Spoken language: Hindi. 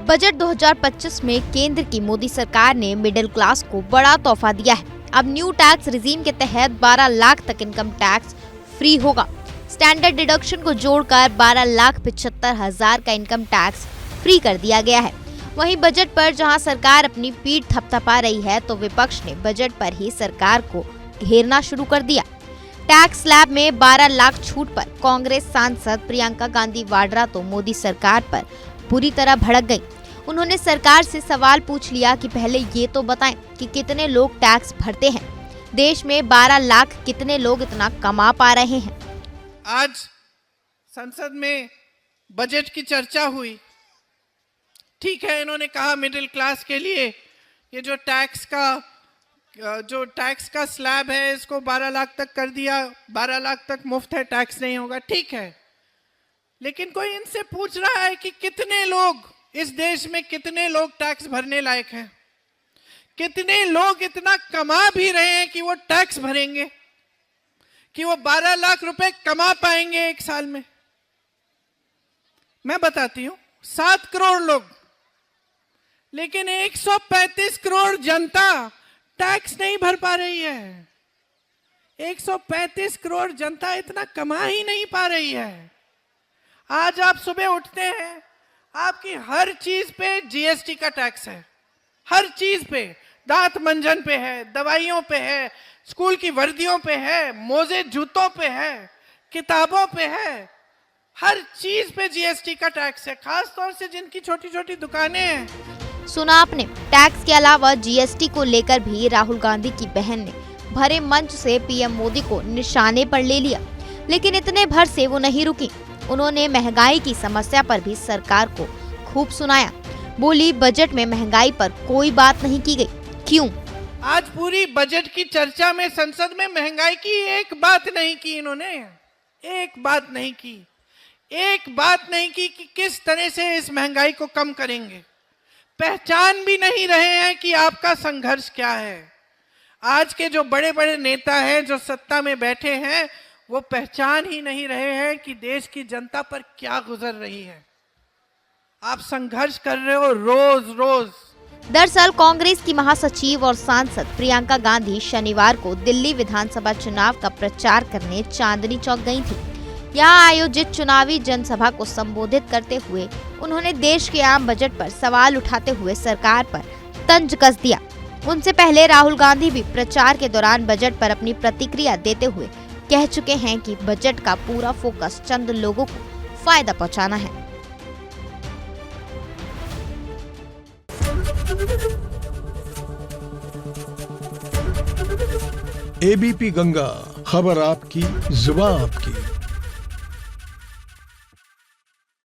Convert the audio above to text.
बजट 2025 में केंद्र की मोदी सरकार ने मिडिल क्लास को बड़ा तोहफा दिया है। अब न्यू टैक्स रिजीम के तहत 12 लाख तक इनकम टैक्स फ्री होगा। स्टैंडर्ड डिडक्शन को जोड़कर 12,75,000 का इनकम टैक्स फ्री कर दिया गया है। वहीं बजट पर जहां सरकार अपनी पीठ थपथपा रही है, तो विपक्ष ने बजट पर ही सरकार को घेरना शुरू कर दिया। टैक्स स्लैब में 12 लाख छूट पर कांग्रेस सांसद प्रियंका गांधी वाड्रा तो मोदी सरकार पर पूरी तरह भड़क गई। उन्होंने सरकार से सवाल पूछ लिया कि पहले ये तो बताएं कि कितने लोग टैक्स भरते हैं। देश में 12 लाख कितने लोग इतना कमा पा रहे हैं। आज संसद में बजट की चर्चा हुई। ठीक है, इन्होंने कहा मिडिल क्लास के लिए ये जो टैक्स का स्लैब है इसको 12 लाख तक कर दिया, 12 लाख तक मुफ्त है, टैक्स नहीं होगा। ठीक है, लेकिन कोई इनसे पूछ रहा है कि कितने लोग इस देश में, कितने लोग टैक्स भरने लायक हैं? कितने लोग इतना कमा भी रहे हैं कि वो टैक्स भरेंगे, कि वो 12 लाख रुपए कमा पाएंगे एक साल में? मैं बताती हूं, 7 करोड़ लोग, लेकिन 135 करोड़ जनता टैक्स नहीं भर पा रही है। 135 करोड़ जनता इतना कमा ही नहीं पा रही है। आज आप सुबह उठते हैं, आपकी हर चीज पे जीएसटी का टैक्स है। हर चीज पे, दांत मंजन पे है, दवाइयों पे है, स्कूल की वर्दियों पे है, मोजे जूतों पे है, किताबों पे है, हर चीज पे जीएसटी का टैक्स है। खास तौर से जिनकी छोटी छोटी दुकानें हैं। सुना आपने, टैक्स के अलावा जीएसटी को लेकर भी राहुल गांधी की बहन ने भरे मंच से पीएम मोदी को निशाने पर ले लिया। लेकिन इतने भर से वो नहीं रुकी। उन्होंने महंगाई की समस्या पर भी सरकार को खूब सुनाया। बोली, बजट में महंगाई पर कोई बात नहीं की गई। क्यों? आज पूरी बजट की चर्चा में संसद में महंगाई की एक बात नहीं की इन्होंने। एक बात नहीं की, एक बात नहीं की कि किस तरह से इस महंगाई को कम करेंगे। पहचान भी नहीं रहे हैं कि आपका संघर्ष क्या है। आज के जो बड़े बड़े नेता हैं, जो सत्ता में बैठे हैं, वो पहचान ही नहीं रहे हैं कि देश की जनता पर क्या गुजर रही है। आप संघर्ष कर रहे हो रोज रोज। दरअसल कांग्रेस की महासचिव और सांसद प्रियंका गांधी शनिवार को दिल्ली विधानसभा चुनाव का प्रचार करने चांदनी चौक गई थी। यहाँ आयोजित चुनावी जनसभा को संबोधित करते हुए उन्होंने देश के आम बजट पर सवाल उठाते हुए सरकार पर तंज कस दिया। उनसे पहले राहुल गांधी भी प्रचार के दौरान बजट पर अपनी प्रतिक्रिया देते हुए कह चुके हैं कि बजट का पूरा फोकस चंद लोगों को फायदा पहुंचाना है। एबीपी गंगा, खबर आपकी, जुबान आपकी।